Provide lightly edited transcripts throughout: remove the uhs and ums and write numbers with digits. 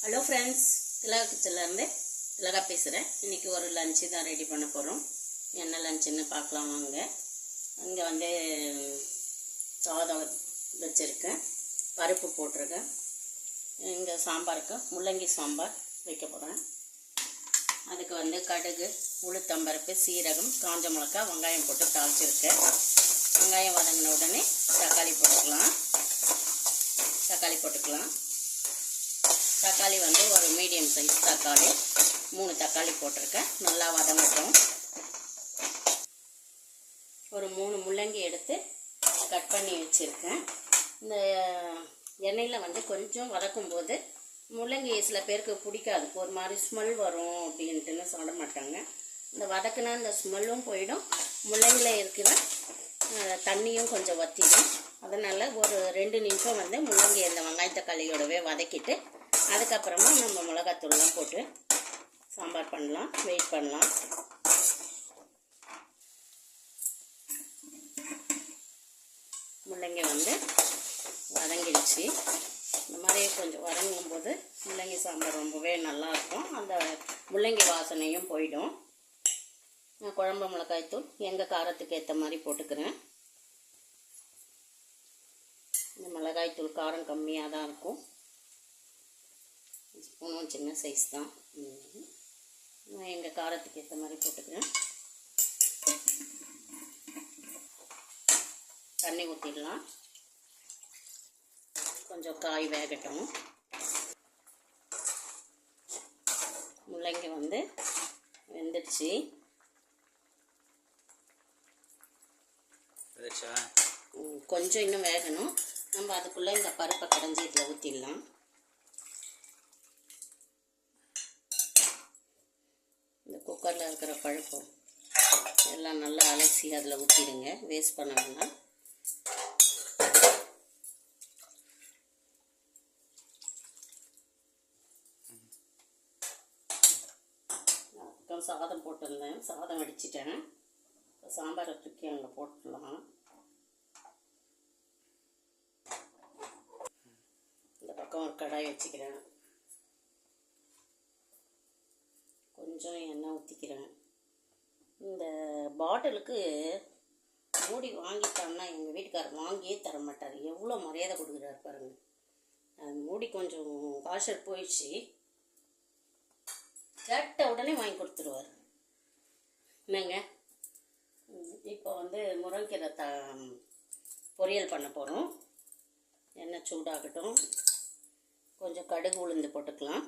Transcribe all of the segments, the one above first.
Hello friends, திலகா கிச்சன்லேருந்து திலகா பேசுகிறேன். இன்றைக்கி ஒரு லஞ்சு தான் ரெடி பண்ண போகிறோம். என்ன லஞ்சுன்னு பார்க்கலாம் வாங்க. இங்கே வந்து சாதம் வச்சுருக்கேன், பருப்பு போட்டிருக்கேன். இங்கே சாம்பாருக்கு முள்ளங்கி சாம்பார் வைக்க போகிறேன். அதுக்கு வந்து கடுகு, உளுத்தம்பருப்பு, சீரகம், காஞ்ச மிளகாய், வெங்காயம் போட்டு தாளிச்சிருக்கேன். வெங்காயம் வதங்கின உடனே தக்காளி போட்டுக்கலாம். தக்காளி வந்து ஒரு மீடியம் சைஸ் தக்காளி, 3 தக்காளி போட்டிருக்கேன். நல்லா வதங்கட்டும். ஒரு 3 முள்ளங்கி எடுத்து கட் பண்ணி வச்சுருக்கேன். இந்த எண்ணெயில் வந்து கொஞ்சம் வதக்கும்போது முள்ளங்கி சில பேருக்கு பிடிக்காது, ஒரு மாதிரி ஸ்மெல் வரும் அப்படின்ட்டுன்னு சொல்ல மாட்டாங்க. இந்த வதக்குனா இந்த ஸ்மெல்லும் போயிடும், முள்ளங்கியில் இருக்கிற தண்ணியும் கொஞ்சம் வற்றிடும். அதனால் ஒரு 2 நிமிஷம் வந்து முள்ளங்கி இந்த வெங்காய தக்காளியோடவே வதக்கிட்டு அதுக்கப்புறமா நம்ம மிளகாத்தூள்லாம் போட்டு சாம்பார் பண்ணலாம். வெயிட் பண்ணலாம். முள்ளங்கி வந்து வதங்கிடுச்சு. இந்த மாதிரி கொஞ்சம் வதங்கும்போது முள்ளங்கி சாம்பார் ரொம்பவே நல்லாயிருக்கும். அந்த முள்ளங்கி வாசனையும் போயிடும். நான் குழம்பு மிளகாய்த்தூள் எங்கள் காரத்துக்கு ஏற்ற மாதிரி போட்டுக்கிறேன். இந்த மிளகாய்த்தூள் காரம் கம்மியாக தான் இருக்கும். ஸ்பூனும் சின்ன சைஸ் தான். நான் எங்கள் காரத்துக்கு ஏற்ற மாதிரி போட்டுக்கிறேன். தண்ணி ஊற்றிடலாம். கொஞ்சம் காய் வேகட்டும். முள்ளங்கி வந்து வெந்துடுச்சு. கொஞ்சம் இன்னும் வேகணும். நம்ம அதுக்குள்ளே இந்த பருப்பை கடைஞ்சி இதில் ஊற்றிடலாம். இந்த குக்கரில் இருக்கிற பருப்பு எல்லாம் நல்லா அலசி அதில் ஊற்றிடுங்க, வேஸ்ட் பண்ண வேண்டாம். சாதம் போட்டிருந்தேன், சாதம் வடிச்சிட்டேன். சாம்பாரை தூக்கி அங்கே போட்டுடலாம். இந்த பக்கம் ஒரு கடாய் வச்சுக்கிறேன். கொஞ்சம் எண்ணெய் ஊற்றிக்கிறேன். இந்த பாட்டிலுக்கு மூடி வாங்கிட்டாங்கன்னா எங்கள் வீட்டுக்காரர் வாங்கியே தர மாட்டார். எவ்வளோ மரியாதை கொடுக்குறாரு பாருங்கள். அது மூடி கொஞ்சம் வாஷர் போயிடுச்சு, கேட்ட உடனே வாங்கி கொடுத்துருவார். என்னங்க, இப்போ வந்து முருங்கைக்கீரை பொரியல் பண்ண போகிறோம். எண்ணெய் சூடாகட்டும். கொஞ்சம் கடுகு உளுந்து போட்டுக்கலாம்.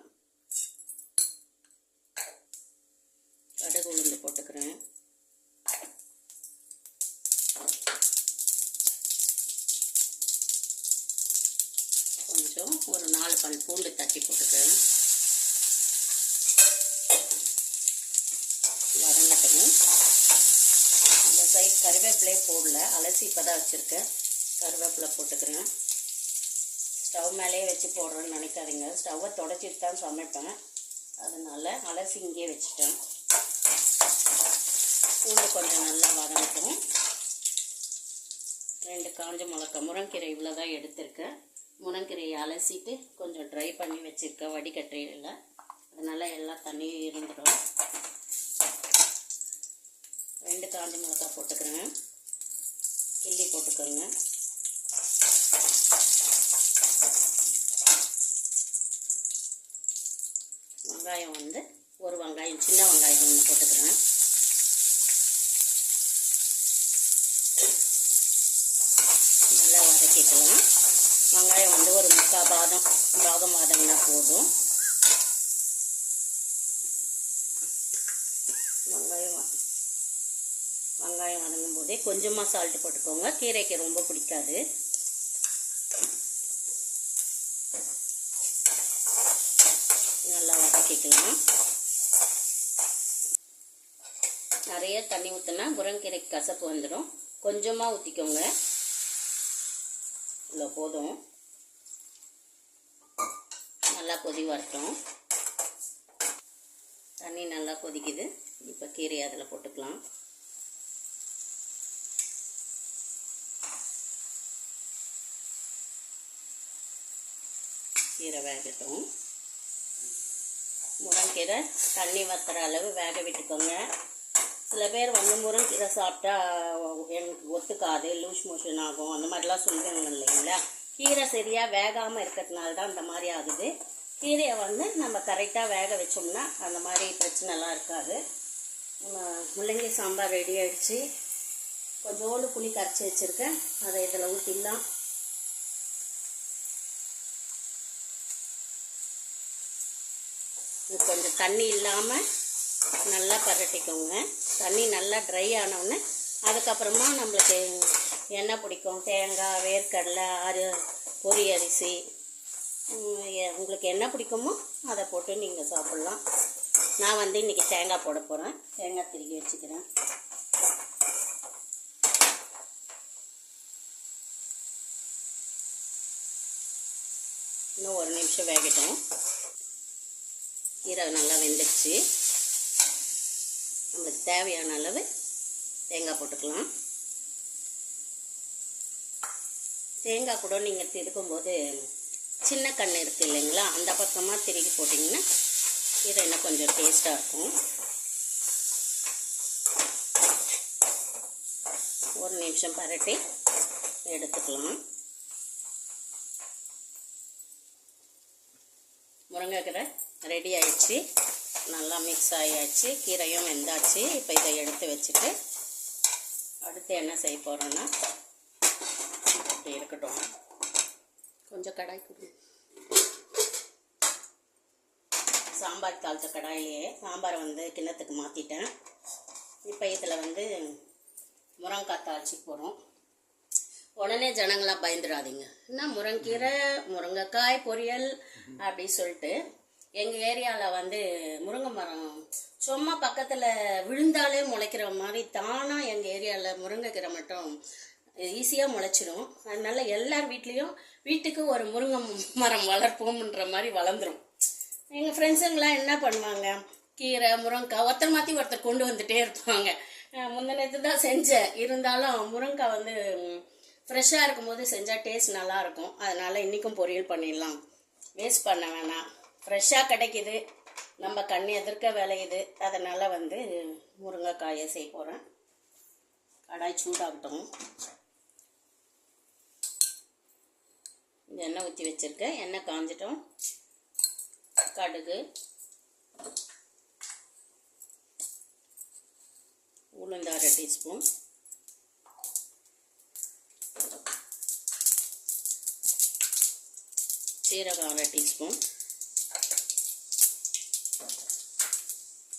கடுகு உளுந்து போட்டுக்கிறேன். கொஞ்சம் ஒரு 4 பல் பூண்டு தட்டி போட்டுக்கிறேன். வதங்கட்டும். இந்த சைட் கருவேப்பிலையே போடல, அலசி இப்போ தான் வச்சுருக்கேன். கருவேப்பிலை போட்டுக்கிறேன். ஸ்டவ் மேலேயே வச்சு போடுறேன்னு நினைக்காதீங்க. ஸ்டவ்வை தொடச்சிட்டு தான் சமைப்பேன், அதனால் அலசி இங்கேயே வச்சுட்டேன். பூண்டு கொஞ்சம் நல்லா வதங்கட்டும். 2 காஞ்ச மிளகாய், முருங்கீரை இவ்வளோ தான் எடுத்திருக்கேன். முருங்கீரையை அலசிட்டு கொஞ்சம் ட்ரை பண்ணி வச்சுருக்கேன் வடிகட்டியில், அதனால் எல்லாம் தண்ணி இருந்துடும். 2 காஞ்ச மிளகாய் போட்டுக்கிறேன். கிள்ளி போட்டுக்கோங்க. வெங்காயம் வந்து ஒரு வெங்காயம், சின்ன வெங்காயம் 1 போட்டுக்கிறேன். நல்லா வதக்கிக்கலாம். வெங்காயம் வந்து ஒரு 3/4 பாகம் வதங்கினா போதும். வெங்காயம் வதங்கும் போதே கொஞ்சமாக சால்ட்டு போட்டுக்கோங்க. கீரைக்கு ரொம்ப பிடிக்காது. நல்லா வதக்கிக்கலாம். நிறைய தண்ணி ஊற்றினா முருங்கீரைக்கு கசப்பு வந்துடும். கொஞ்சமாக ஊற்றிக்கோங்க, இவ்வளோ போதும். நல்லா கொதி வரட்டும். தண்ணி நல்லா கொதிக்குது. இப்போ கீரையை அதில் போட்டுக்கலாம். கீரை வேகட்டும். முருங்கீரை தண்ணி வத்துற அளவு வேக விட்டுக்கோங்க. சில பேர் வந்து முருங்கீரை சாப்பிட்டா எனக்கு ஒத்துக்காது, லூஸ் மோஷன் ஆகும், அந்த மாதிரிலாம் சொல்லுவாங்க இல்லைங்களா. கீரை சரியாக வேகாமல் இருக்கிறதுனால தான் அந்த மாதிரி ஆகுது. கீரையை வந்து நம்ம கரெக்டாக வேக வச்சோம்னா அந்த மாதிரி பிரச்சனைலாம் இருக்காது. முள்ளங்கி சாம்பார் ரெடி ஆகிடுச்சு. கொஞ்சோண்டு புளி கரைச்சி வச்சுருக்கேன், அதை இதில் ஊற்றிடலாம். கொஞ்சம் தண்ணி இல்லாமல் நல்லா பரட்டிக்கோங்க. தண்ணி நல்லா ட்ரை ஆனவுடனே அதுக்கப்புறமா நம்மளுக்கு என்ன பிடிக்கும், தேங்காய், வேர்க்கடலை, பொரி அரிசி, உங்களுக்கு என்ன பிடிக்குமோ அதை போட்டு நீங்கள் சாப்பிட்லாம். நான் வந்து இன்றைக்கி தேங்காய் போட போகிறேன். தேங்காய் திருகி வச்சுக்கிறேன். இன்னும் ஒரு நிமிஷம் வேகட்டும். கீரை நல்லா வெந்துடுச்சு. நம்மளுக்கு தேவையான அளவு தேங்காய் போட்டுக்கலாம். தேங்காய் கூட நீங்கள் திருக்கும்போது சின்ன கண் இருக்குது இல்லைங்களா, அந்த பக்கமாக திருக்கி போட்டிங்கன்னா கீரை இன்னும் கொஞ்சம் டேஸ்ட்டாக இருக்கும். ஒரு நிமிஷம் பரட்டி எடுத்துக்கலாம். முருங்கைக்கீரை ரெடி ஆயிடுச்சு, நல்லா மிக்ஸ் ஆகியாச்சு, கீரையும் வெந்தாச்சு. இப்போ இதை எடுத்து வச்சுட்டு அடுத்து என்ன செய்ய போகிறோன்னா, இப்படி இருக்கட்டும், கொஞ்சம் கடாய் கொடு. சாம்பார் தாளித்த கடாயிலேயே சாம்பாரை வந்து கிண்ணத்துக்கு மாற்றிட்டேன். இப்போ இதில் வந்து முருங்கைக்காய் தாளிச்சு போகிறோம். உடனே ஜனங்களாக பயந்துடாதீங்க, என்ன முருங்கீரை முருங்கைக்காய் பொரியல் அப்படி சொல்லிட்டு. எங்கள் ஏரியாவில் வந்து முருங்கை மரம் சும்மா பக்கத்தில் விழுந்தாலே முளைக்கிற மாதிரி தானாக எங்கள் ஏரியாவில் முருங்கைக்கீரை மட்டும் ஈஸியாக முளைச்சிடும். அதனால எல்லார் வீட்லேயும் வீட்டுக்கு ஒரு முருங்கை மரம் வளர்ப்போம்ன்ற மாதிரி வளர்ந்துடும். எங்கள் ஃப்ரெண்ட்ஸுங்களாம் என்ன பண்ணுவாங்க, கீரை முருங்கைக்காய் ஒருத்தர் மாற்றி ஒருத்தர் கொண்டு வந்துகிட்டே இருப்பாங்க. முந்தினத்து தான் செஞ்சேன், இருந்தாலும் முருங்கைக்காய் வந்து ஃப்ரெஷ்ஷாக இருக்கும்போது செஞ்சால் டேஸ்ட் நல்லாயிருக்கும். அதனால் இன்றைக்கும் பொரியல் பண்ணிடலாம், வேஸ்ட் பண்ண வேணாம். ஃப்ரெஷ்ஷாக கிடைக்கிது, நம்ம கண் எதிர்க்க விளையுது. அதனால் வந்து முருங்கைக்காயை செய்ய போகிறேன். கடாய் சூடாகட்டும். எண்ணெய் ஊற்றி வச்சுருக்கேன். எண்ணெய் காஞ்சிட்டோம். கடுகு, உளுந்து 1/2 டீஸ்பூன், சீரகம் 1/2 டீஸ்பூன்,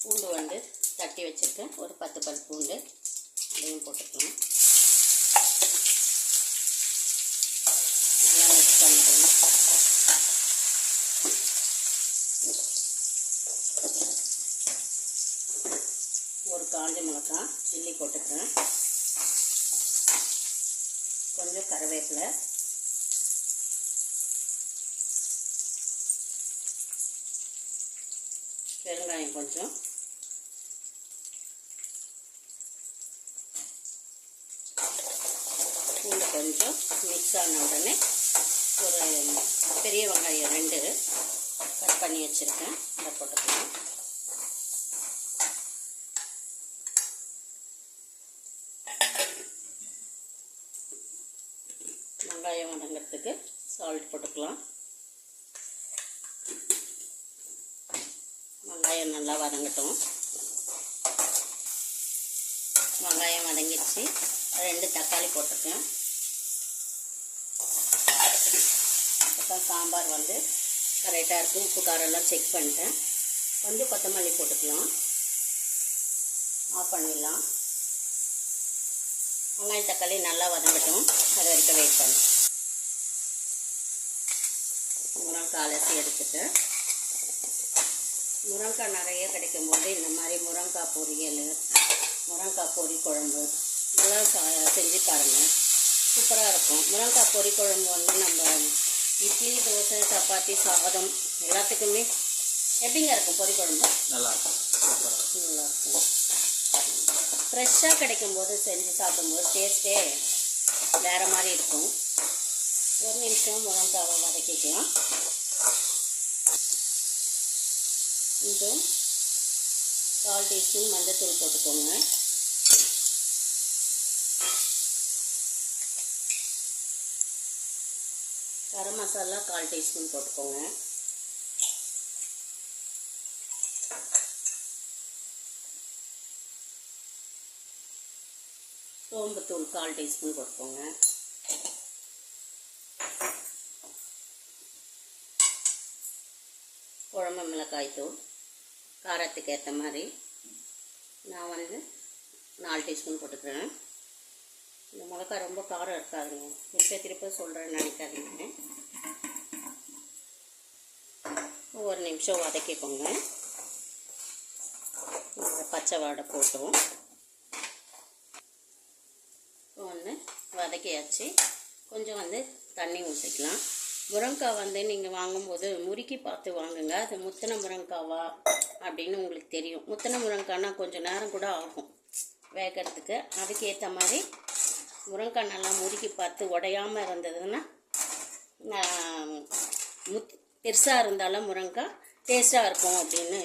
பூண்டு வந்து தட்டி வச்சுருக்கேன், ஒரு 10 பல் பூண்டு, இதையும் போட்டுக்கலாம். நல்லா மிக்ஸ் பண்ணிக்கலாம். ஒரு காஞ்ச மிளகாய் சில்லி போட்டுக்கிறேன், கொஞ்சம் கருவேப்பிலை, பெருங்காயம் கொஞ்சம், பூண்டு கொஞ்சம். மிக்ஸ் ஆன உடனே ஒரு பெரிய வெங்காயம் 2 கட் பண்ணி வச்சுருக்கேன், அதை போட்டுக்கலாம். வெங்காயம் வதங்கிறதுக்கு சால்ட் போட்டுக்கலாம். வெங்காயம் நல்லா வதங்கட்டும். வெங்காயம் வதங்கிடுச்சு. 2 தக்காளி போட்டிருக்கேன். இப்போ சாம்பார் வந்து கரெக்டாக இருக்குது, உப்பு காரெல்லாம் செக் பண்ணிட்டேன். கொஞ்சம் கொத்தமல்லி போட்டுக்கலாம். ஆஃப் பண்ணிடலாம். வெங்காயம் தக்காளி நல்லா வதங்கட்டும், அது வரைக்கும் வெயிட் பண்ணு. முருங்கைக்காய் அலசி எடுத்துட்டேன். முருங்கைக்காய் நிறைய கிடைக்கும்போது இந்த மாதிரி முருங்கைக்காய் பொரியல், முருங்கைக்காய் பொரி குழம்பு இதெல்லாம் செஞ்சு பாருங்கள், சூப்பராக இருக்கும். முருங்கைக்காய் பொரி குழம்பு வந்து நம்ம இட்லி, தோசை, சப்பாத்தி, சாதம் எல்லாத்துக்குமே எப்படிங்க இருக்கும் பொரி குழம்பு? நல்லாயிருக்கும், நல்லாயிருக்கும். ஃப்ரெஷ்ஷாக கிடைக்கும்போது செஞ்சு சாப்பிடும்போது டேஸ்ட்டே வேறு மாதிரி இருக்கும். ஒரு நிமிஷம் முருங்கைக்காவை வதக்கிக்கலாம். இது 1/4 டீஸ்பூன் மஞ்சள்தூள் போட்டுக்கோங்க. கரம் மசாலா 1/4 டீஸ்பூன் போட்டுக்கோங்க. சோம்புத்தூள் 1/4 டீஸ்பூன் போட்டுக்கோங்க. குழம்பு மிளகாய் தூள் காரத்துக்கு ஏற்ற மாதிரி நான் 4 டீஸ்பூன் போட்டுக்கிறேன். இந்த மிளகாய் ரொம்ப காரம் இருக்காதுங்க, திருப்ப சொல்கிறேன்னு நினைக்காதீங்க. ஒரு நிமிஷம் வதக்கிக்கோங்க. பச்சை வாடை போட்டோம் வதக்கியாச்சு. கொஞ்சம் தண்ணி ஊற்றிக்கலாம். முருங்கைக்காய் நீங்கள் வாங்கும்போது முறுக்கி பார்த்து வாங்குங்க. அது முத்தின முருங்கைக்காவா அப்படின்னு உங்களுக்கு தெரியும். முத்தின முருங்கைக்காய்னா கொஞ்சம் நேரம் கூட ஆகும் வேகிறதுக்கு. அதுக்கேற்ற மாதிரி முருங்கைக்காய் நல்லா முறுக்கி பார்த்து உடையாமல் இருந்ததுன்னா, பெருசாக இருந்தாலும் முருங்கைக்காய் டேஸ்ட்டாக இருக்கும் அப்படின்னு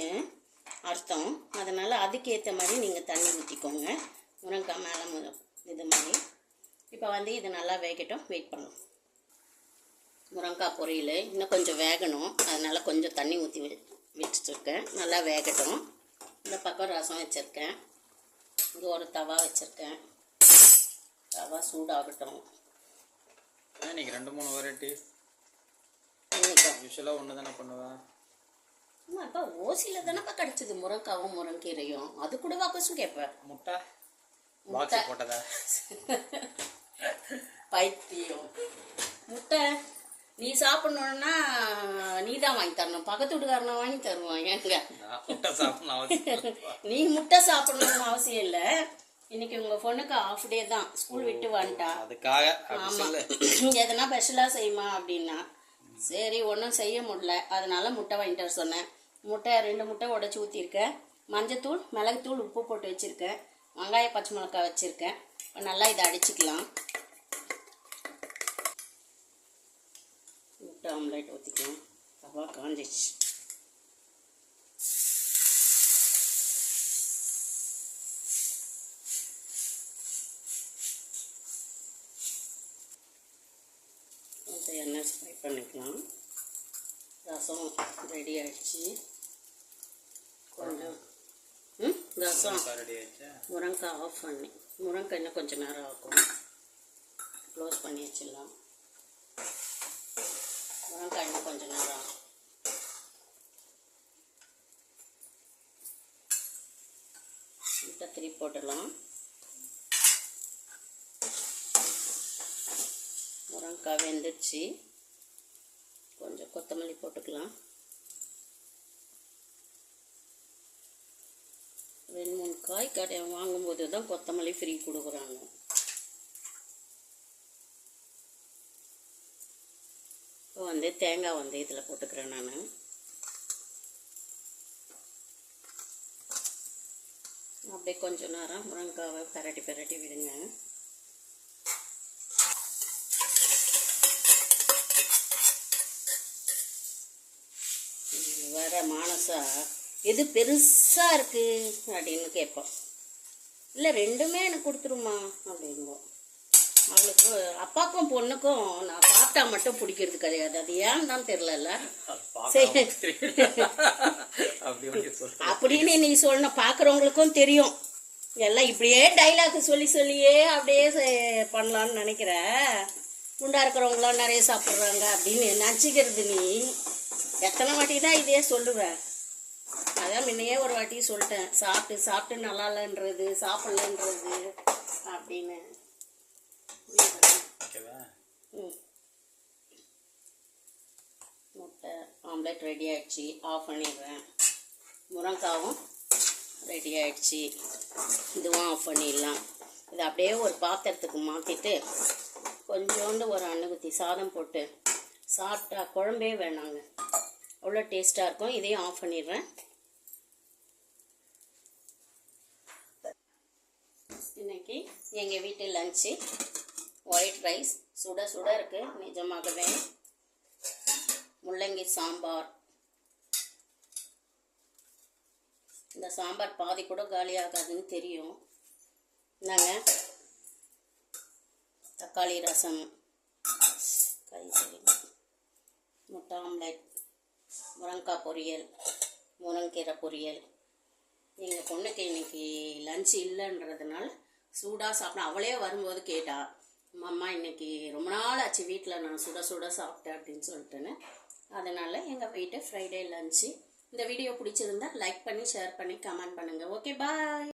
அர்த்தம். அதனால் அதுக்கேற்ற மாதிரி நீங்கள் தண்ணி ஊற்றிக்கோங்க. முருங்கைக்காய் மேலே இது மாதிரி. இப்போ இது நல்லா வேகட்டும், வெயிட் பண்ணும். முருங்கைக்காய் பொரியல் இன்னும் கொஞ்சம் வேகணும், அதனால் கொஞ்சம் தண்ணி ஊற்றி வச்சுருக்கேன். நல்லா வேகட்டும். இந்த பக்கம் ரசம் வச்சுருக்கேன். இங்கே ஒரு தவா வச்சுருக்கேன். தவா சூடாகட்டும். இன்னைக்கு 2-3 வெரைட்டி யூஸ்வலாக ஒன்று தானே பண்ணுவேன். அப்போ ஓசியில் தானேப்பா கிடச்சிது முருங்கைக்காவும் முருங்கீரையும். அது கூட வாபஸும் கேட்பேன். முட்டை முட்டை போட்டதா பைத்தியம். முட்டை நீ சாப்பிடணுன்னா நீ தான் வாங்கி தரணும், பக்கத்து வீட்டுக்காரனை வாங்கி தருவான். ஏங்க முட்டை சாப்பிடணும் நீ முட்டை சாப்பிடணும்னு அவசியம் இல்லை. இன்னைக்கு உங்கள் பொண்ணுக்கு ஆஃப் டே தான், ஸ்கூல் விட்டு வந்துட்டா. அதுக்காக ஆமாம், எதனா ஸ்பெஷலாக செய்யுமா அப்படின்னா, சரி ஒன்றும் செய்ய முடியல, அதனால முட்டை வாங்கிட்டு வர சொன்னேன். முட்டை 2 முட்டை உடச்சி ஊற்றிருக்கேன். மஞ்சத்தூள் மிளகுத்தூள் உப்பு போட்டு வச்சுருக்கேன். வெங்காய பச்சை மிளகாய் வச்சுருக்கேன். நல்லா இதை அடிச்சுக்கலாம். முட்டை ஆம்லேட் ஊற்றிக்கலாம். தவா காஞ்சிச்சு. எண்ணெய் ஃப்ரை பண்ணிக்கலாம். ரசம் ரெடி ஆகிடுச்சு. கொஞ்சம் ரசம் ரெடி ஆயிடுச்சு. முருங்கைக்காய் ஆஃப் பண்ணி, முருங்கைக்காய் இன்னும் கொஞ்சம் நேரம் ஆகும். க்ளோஸ் பண்ணி வச்சிடலாம். முருங்கைக்காய் இன்னும் கொஞ்சம் நேரம் ஆகும். முட்டை திருப்பி போட்டுடலாம். முருங்கைக்காய் வெந்துடுச்சு. கொஞ்சம் கொத்தமல்லி போட்டுக்கலாம். 2-3 காய் கடை வாங்கும்போது தான் கொத்தமல்லி ஃப்ரீ கொடுக்குறாங்க. இப்போ தேங்காய் இதில் போட்டுக்கிறேன் நான். அப்படியே கொஞ்சம் நேரம் முருங்கைக்காவை பிரட்டி விடுங்க. வேற மானசா எது பெருசாக இருக்குது அப்படின்னு கேட்போம். இல்லை 2மே எனக்கு கொடுத்துருமா அப்படின்போம். அவளுக்கு அப்பாக்கும் பொண்ணுக்கும் நான் சாப்பிட்டா மட்டும் பிடிக்கிறது கிடையாது. அது ஏன்னு தான் தெரிலல்ல. சரி அப்படின்னு நீ சொல்லணும். பார்க்குறவங்களுக்கும் தெரியும். எல்லாம் இப்படியே டைலாக் சொல்லியே அப்படியே பண்ணலான்னு நினைக்கிற. குண்டா இருக்கிறவங்களாம் நிறைய சாப்பிட்றாங்க அப்படின்னு நினச்சிக்கிறது. நீ எத்தனை வாட்டி தான் இதே சொல்லுவேன். அதான் முன்னையே ஒரு வாட்டி சொல்லிட்டேன், சாப்பிட்டு நல்லா இல்லைன்றது, சாப்பிட்லன்றது அப்படின்னு. முட்டை ஆம்லேட் ரெடி ஆகிடுச்சு. ஆஃப் பண்ணிடுறேன். முருங்கைக்காவும் ரெடி ஆகிடுச்சு. இதுவும் ஆஃப் பண்ணிடலாம். இதை அப்படியே ஒரு பாத்திரத்துக்கு மாற்றிட்டு கொஞ்சோண்டு ஒரு அணுகுத்தி சாதம் போட்டு சாப்பிட்டா குழம்பே வேணாங்க, அவ்வளோ டேஸ்ட்டாக இருக்கும். இதையும் ஆஃப் பண்ணிடுறேன். இன்னைக்கு எங்கள் வீட்டு லஞ்சு ஒயிட் ரைஸ் சுட இருக்குது. நிஜமாகவே முள்ளங்கி சாம்பார், இந்த சாம்பார் பாதி கூட காலி ஆகாதுன்னு தெரியும். நாங்கள் தக்காளி ரசம், காய்கறி, முட்டை ஆம்லெட், முருங்கைக்காய் பொரியல், முருங்கீரை பொரியல். எங்கள் பொண்ணுக்கு இன்னைக்கு லஞ்ச் இல்லைன்றதுனால சூடாக சாப்பிட அவளே வரும்போது கேட்டா, அம்மா இன்னைக்கு ரொம்ப நாள் ஆச்சு வீட்டில் நான் சுட சுட சாப்பிட்டேன் அப்படின்னு சொல்லிட்டுன்னு. அதனால் எங்கள் வீட்டு ஃப்ரைடே லஞ்சு. இந்த வீடியோ பிடிச்சிருந்தா லைக் பண்ணி ஷேர் பண்ணி கமெண்ட் பண்ணுங்கள். ஓகே, பாய்.